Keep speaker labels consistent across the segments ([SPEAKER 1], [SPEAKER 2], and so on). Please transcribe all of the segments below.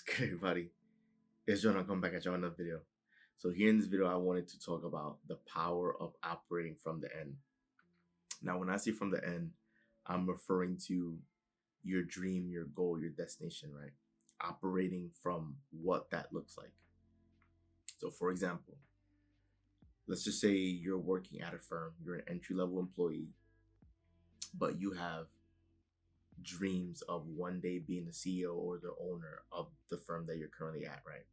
[SPEAKER 1] good, everybody? It's John. I'll come back at you on another video. So here in this video, I wanted to talk about the power of operating from the end. Now, when I say from the end, I'm referring to your dream, your goal, your destination, right? Operating from what that looks like. So for example, let's just say you're working at a firm, you're an entry-level employee, but you have dreams of one day being the CEO or the owner of the firm that you're currently at, right?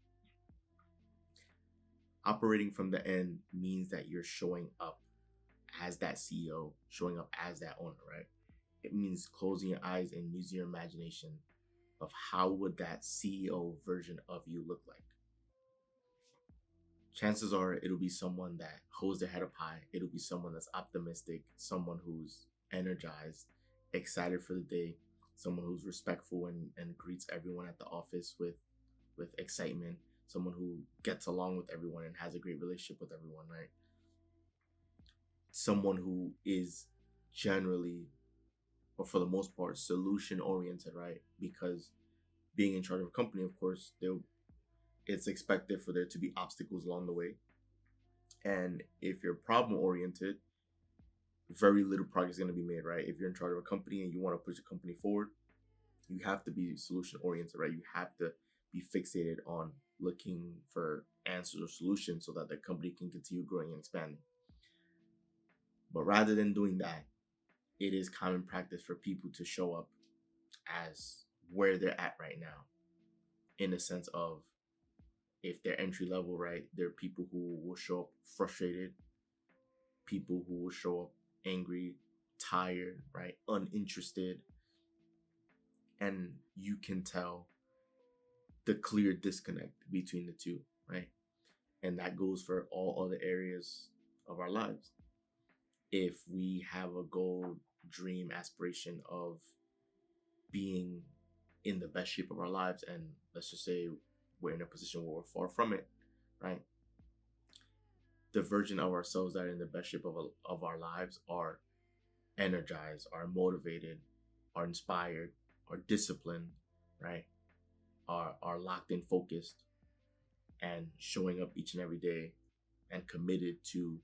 [SPEAKER 1] Operating from the end means that you're showing up as that CEO, showing up as that owner, right? It means closing your eyes and using your imagination of how would that CEO version of you look like. Chances are it'll be someone that holds their head up high. It'll be someone that's optimistic, someone who's energized, excited for the day, someone who's respectful and greets everyone at the office with excitement, someone who gets along with everyone and has a great relationship with everyone, right? Someone who is generally, or for the most part, solution oriented, right? Because being in charge of a company, of course, it's expected for there to be obstacles along the way. And if you're problem oriented, very little progress is going to be made, right? If you're in charge of a company and you want to push the company forward, you have to be solution oriented, right? You have to be fixated on looking for answers or solutions so that the company can continue growing and expanding. But rather than doing that, it is common practice for people to show up as where they're at right now, in the sense of, if they're entry level, right, there are people who will show up frustrated, people who will show up angry, tired, right, uninterested. And you can tell the clear disconnect between the two, right? And that goes for all other areas of our lives. If we have a goal, dream, aspiration of being in the best shape of our lives, and let's just say we're in a position where we're far from it, right? The version of ourselves that are in the best shape of our lives are energized, are motivated, are inspired, are disciplined, right? Are locked in, focused, and showing up each and every day and committed to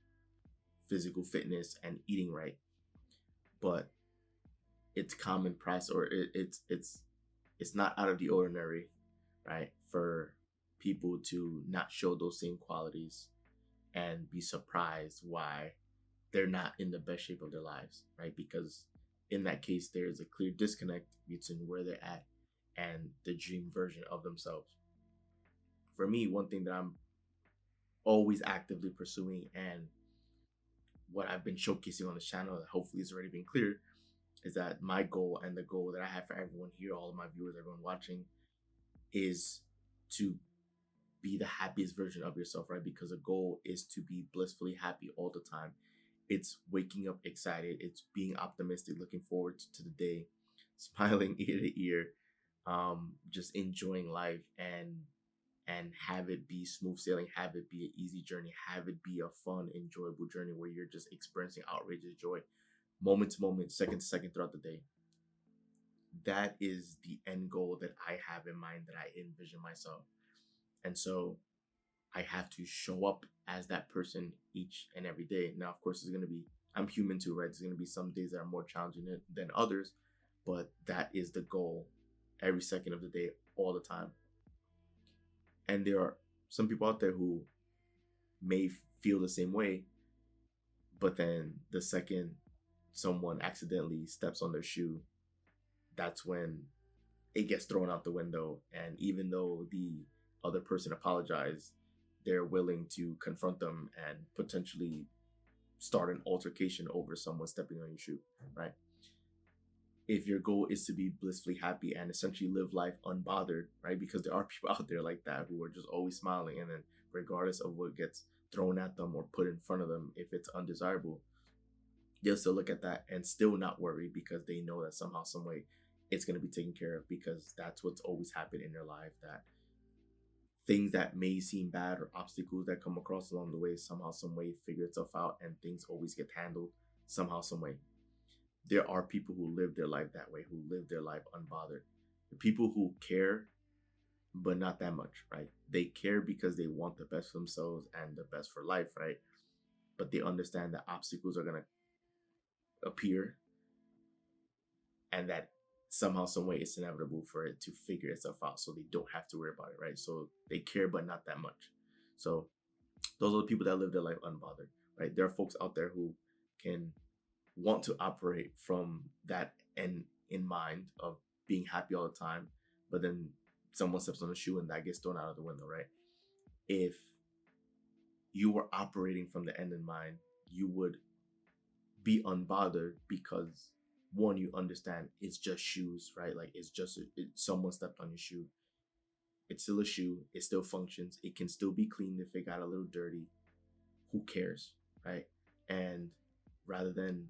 [SPEAKER 1] physical fitness and eating right. But it's common practice, or it's not out of the ordinary, right, for people to not show those same qualities and be surprised why they're not in the best shape of their lives, right? Because in that case, there's a clear disconnect between where they're at and the dream version of themselves. For me, one thing that I'm always actively pursuing, and what I've been showcasing on the channel that hopefully has already been clear, is that my goal, and the goal that I have for everyone here, all of my viewers, everyone watching, is to be the happiest version of yourself, right? Because a goal is to be blissfully happy all the time. It's waking up excited. It's being optimistic, looking forward to the day, smiling ear to ear, just enjoying life, and have it be smooth sailing, have it be an easy journey, have it be a fun, enjoyable journey where you're just experiencing outrageous joy, moment to moment, second to second throughout the day. That is the end goal that I have in mind, that I envision myself. And so I have to show up as that person each and every day. Now, of course, I'm human too, right? There's going to be some days that are more challenging than others, but that is the goal every second of the day, all the time. And there are some people out there who may feel the same way, but then the second someone accidentally steps on their shoe, that's when it gets thrown out the window. And even though the other person apologized, they're willing to confront them and potentially start an altercation over someone stepping on your shoe, right? If your goal is to be blissfully happy and essentially live life unbothered, right? Because there are people out there like that who are just always smiling, and then regardless of what gets thrown at them or put in front of them, if it's undesirable, they'll still look at that and still not worry, because they know that somehow, some way, it's going to be taken care of, because that's what's always happened in their life. That things that may seem bad or obstacles that come across along the way, somehow, some way, figure itself out, and things always get handled somehow, some way. There are people who live their life that way, who live their life unbothered. The people who care but not that much, right? They care because they want the best for themselves and the best for life, right? But they understand that obstacles are going to appear, and that somehow, some way, it's inevitable for it to figure itself out, so they don't have to worry about it, right? So they care, but not that much. So those are the people that live their life unbothered, right? There are folks out there who can want to operate from that end in mind of being happy all the time, but then someone steps on a shoe and that gets thrown out of the window, right? If you were operating from the end in mind, you would be unbothered because, one, you understand it's just shoes, right? Like it's just someone stepped on your shoe. It's still a shoe. It still functions. It can still be cleaned if it got a little dirty. Who cares, right? And rather than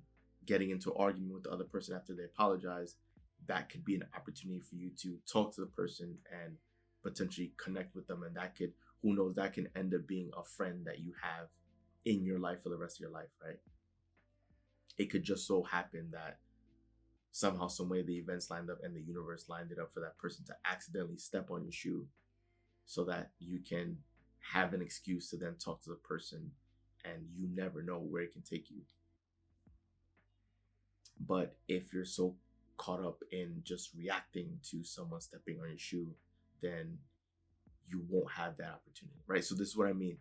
[SPEAKER 1] getting into an argument with the other person after they apologize, that could be an opportunity for you to talk to the person and potentially connect with them. And that could, who knows, that can end up being a friend that you have in your life for the rest of your life, right? It could just so happen that somehow, some way, the events lined up and the universe lined it up for that person to accidentally step on your shoe, so that you can have an excuse to then talk to the person, and you never know where it can take you. But if you're so caught up in just reacting to someone stepping on your shoe, then you won't have that opportunity, right? So this is what I mean.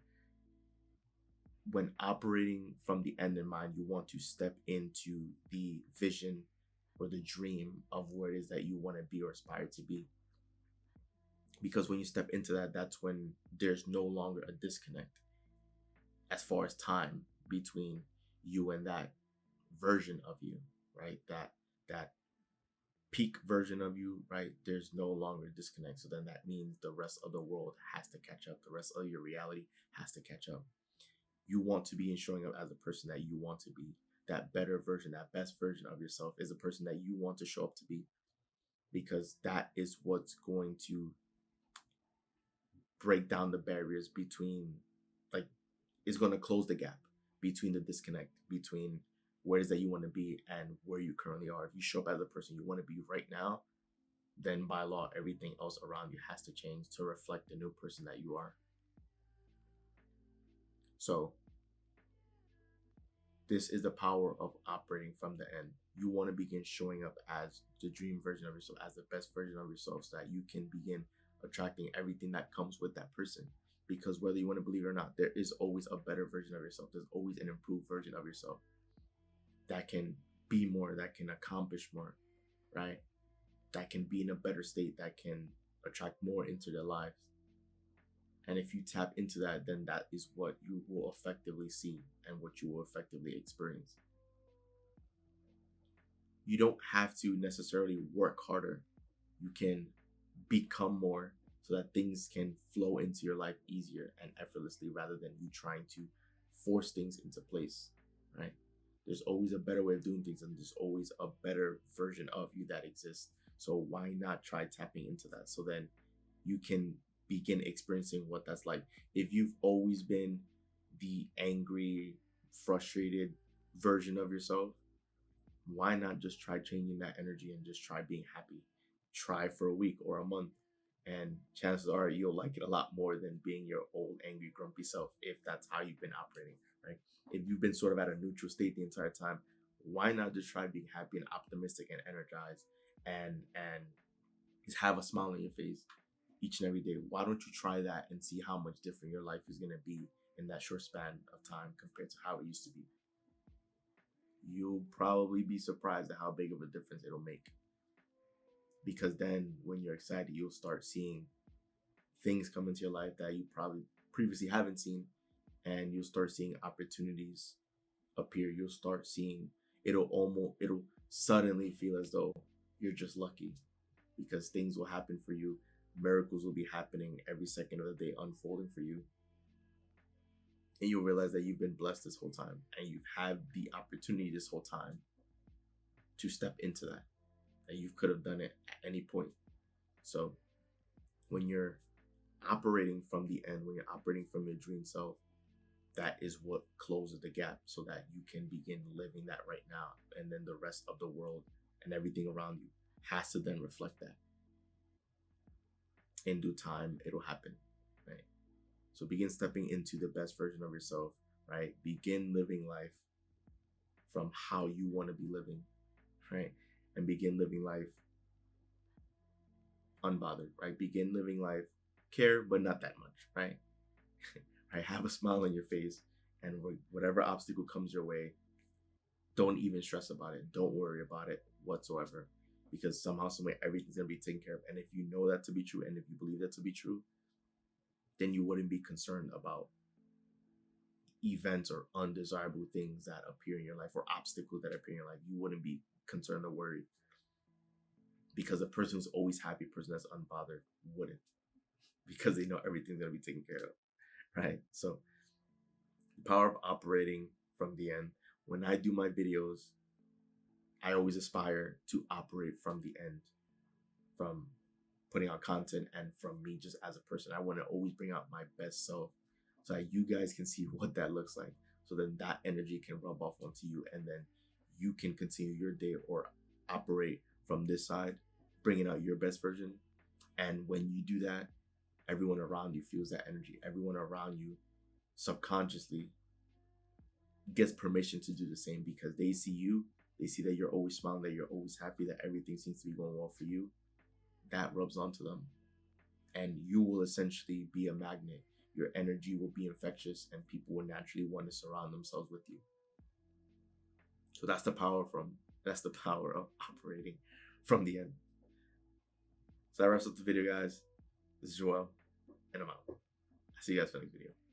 [SPEAKER 1] When operating from the end in mind, you want to step into the vision or the dream of where it is that you want to be or aspire to be. Because when you step into that, that's when there's no longer a disconnect as far as time between you and that version of you, right? That peak version of you, right? There's no longer a disconnect. So then that means the rest of the world has to catch up. The rest of your reality has to catch up. You want to be in showing up as a person that you want to be. That better version, that best version of yourself is a person that you want to show up to be, because that is what's going to break down the barriers between, like, is going to close the gap between the disconnect between where it is that you want to be and where you currently are. If you show up as a person you want to be right now, then by law, everything else around you has to change to reflect the new person that you are. So this is the power of operating from the end. You want to begin showing up as the dream version of yourself, as the best version of yourself, so that you can begin attracting everything that comes with that person. Because whether you want to believe it or not, there is always a better version of yourself. There's always an improved version of yourself that can be more, that can accomplish more, right? That can be in a better state, that can attract more into their lives. And if you tap into that, then that is what you will effectively see and what you will effectively experience. You don't have to necessarily work harder. You can become more, so that things can flow into your life easier and effortlessly, rather than you trying to force things into place, right? There's always a better way of doing things, and there's always a better version of you that exists. So why not try tapping into that, so then you can begin experiencing what that's like. If you've always been the angry, frustrated version of yourself, why not just try changing that energy and just try being happy? Try for a week or a month, and chances are you'll like it a lot more than being your old, angry, grumpy self, if that's how you've been operating, right? If you've been sort of at a neutral state the entire time, why not just try being happy and optimistic and energized, and just have a smile on your face each and every day? Why don't you try that and see how much different your life is going to be in that short span of time compared to how it used to be? You'll probably be surprised at how big of a difference it'll make. Because then when you're excited, you'll start seeing things come into your life that you probably previously haven't seen, and you'll start seeing opportunities appear. You'll start seeing, it'll suddenly feel as though you're just lucky, because things will happen for you. Miracles will be happening every second of the day, unfolding for you. And you'll realize that you've been blessed this whole time, and you've had the opportunity this whole time to step into that. And you could have done it at any point. So when you're operating from the end, when you're operating from your dream self, that is what closes the gap, so that you can begin living that right now. And then the rest of the world and everything around you has to then reflect that. in due time, it'll happen, right? So begin stepping into the best version of yourself, right? Begin living life from how you want to be living, right? And begin living life unbothered, right? Begin living life, care, but not that much, right? Right? Have a smile on your face, and whatever obstacle comes your way, don't even stress about it. Don't worry about it whatsoever, because somehow, some way, everything's gonna be taken care of. And if you know that to be true, and if you believe that to be true, then you wouldn't be concerned about events or undesirable things that appear in your life or obstacles that appear in your life. You wouldn't be concerned or worried, because a person who's always happy, person that's unbothered, wouldn't, because they know everything's gonna be taken care of, right? So, the power of operating from the end. When I do my videos, I always aspire to operate from the end, from putting out content and from me just as a person. I want to always bring out my best self so that you guys can see what that looks like. So then that energy can rub off onto you, and then you can continue your day or operate from this side, bringing out your best version. And when you do that, everyone around you feels that energy. Everyone around you subconsciously gets permission to do the same, because they see you, they see that you're always smiling, that you're always happy, that everything seems to be going well for you. That rubs onto them, and you will essentially be a magnet. Your energy will be infectious, and people will naturally want to surround themselves with you. So that's the power of operating from the end. So that wraps up the video, guys. This is Joel, and I'm out. I'll see you guys for the next video.